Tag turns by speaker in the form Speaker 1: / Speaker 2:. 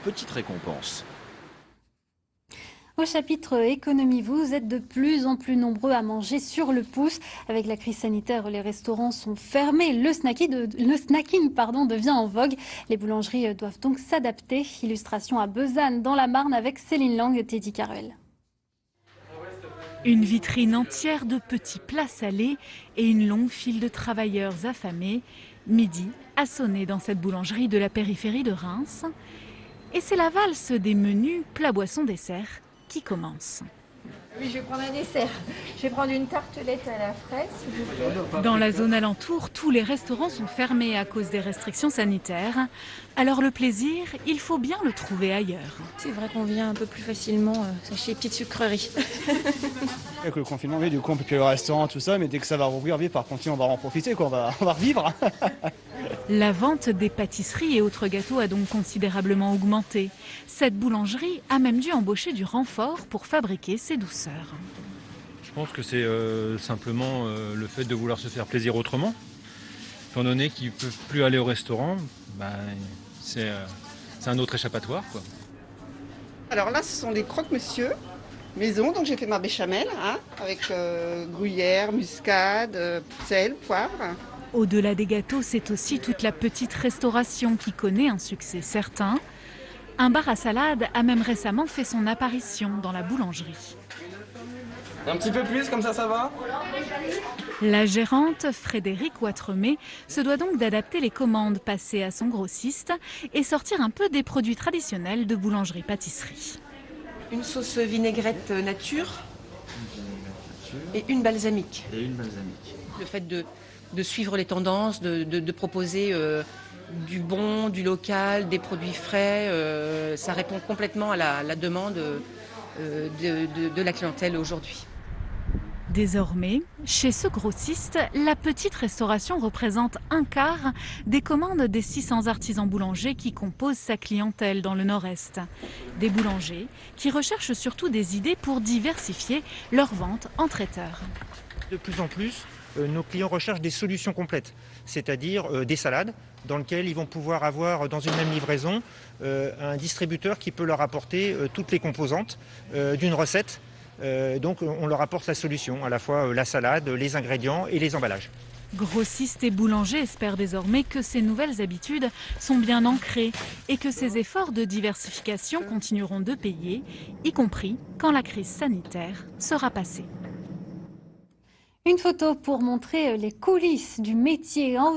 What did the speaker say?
Speaker 1: Petite récompense.
Speaker 2: Au chapitre économie, vous êtes de plus en plus nombreux à manger sur le pouce. Avec la crise sanitaire, les restaurants sont fermés. Le snacking devient en vogue. Les boulangeries doivent donc s'adapter. Illustration à Besanne, dans la Marne, avec Céline Lang et Teddy Caruel.
Speaker 3: Une vitrine entière de petits plats salés et une longue file de travailleurs affamés. Midi a sonné dans cette boulangerie de la périphérie de Reims. Et c'est la valse des menus plats, boissons, desserts qui commence.
Speaker 4: Oui, je vais prendre un dessert. Je vais prendre une tartelette à la fraise, s'il vous plaît.
Speaker 3: Dans la zone alentour, tous les restaurants sont fermés à cause des restrictions sanitaires. Alors le plaisir, il faut bien le trouver ailleurs.
Speaker 4: C'est vrai qu'on vient un peu plus facilement chez les petites sucreries.
Speaker 5: Avec le confinement, oui, du coup on peut plus aller au restaurant, tout ça, mais dès que ça va rouvrir, oui, par contre, on va en profiter, quoi, on va revivre.
Speaker 3: La vente des pâtisseries et autres gâteaux a donc considérablement augmenté. Cette boulangerie a même dû embaucher du renfort pour fabriquer ses douceurs.
Speaker 6: Je pense que c'est simplement le fait de vouloir se faire plaisir autrement. Étant donné qu'ils ne peuvent plus aller au restaurant, c'est un autre échappatoire, quoi.
Speaker 7: Alors là, ce sont des croque-monsieur maison, donc j'ai fait ma béchamel avec gruyère, muscade, sel, poivre.
Speaker 3: Au-delà des gâteaux, c'est aussi toute la petite restauration qui connaît un succès certain. Un bar à salade a même récemment fait son apparition dans la boulangerie.
Speaker 8: Un petit peu plus, comme ça va?
Speaker 3: La gérante, Frédéric Ouatremet, se doit donc d'adapter les commandes passées à son grossiste et sortir un peu des produits traditionnels de boulangerie-pâtisserie.
Speaker 9: Une sauce vinaigrette nature et une balsamique. Le fait de suivre les tendances, de proposer du bon, du local, des produits frais, ça répond complètement à la demande de la clientèle aujourd'hui.
Speaker 3: Désormais, chez ce grossiste, la petite restauration représente un quart des commandes des 600 artisans boulangers qui composent sa clientèle dans le Nord-Est. Des boulangers qui recherchent surtout des idées pour diversifier leur vente en traiteur.
Speaker 10: De plus en plus, nos clients recherchent des solutions complètes, c'est-à-dire des salades dans lesquelles ils vont pouvoir avoir dans une même livraison un distributeur qui peut leur apporter toutes les composantes d'une recette. Donc on leur apporte la solution, à la fois la salade, les ingrédients et les emballages.
Speaker 3: Grossistes et boulangers espèrent désormais que ces nouvelles habitudes sont bien ancrées et que ces efforts de diversification continueront de payer, y compris quand la crise sanitaire sera passée.
Speaker 2: Une photo pour montrer les coulisses du métier.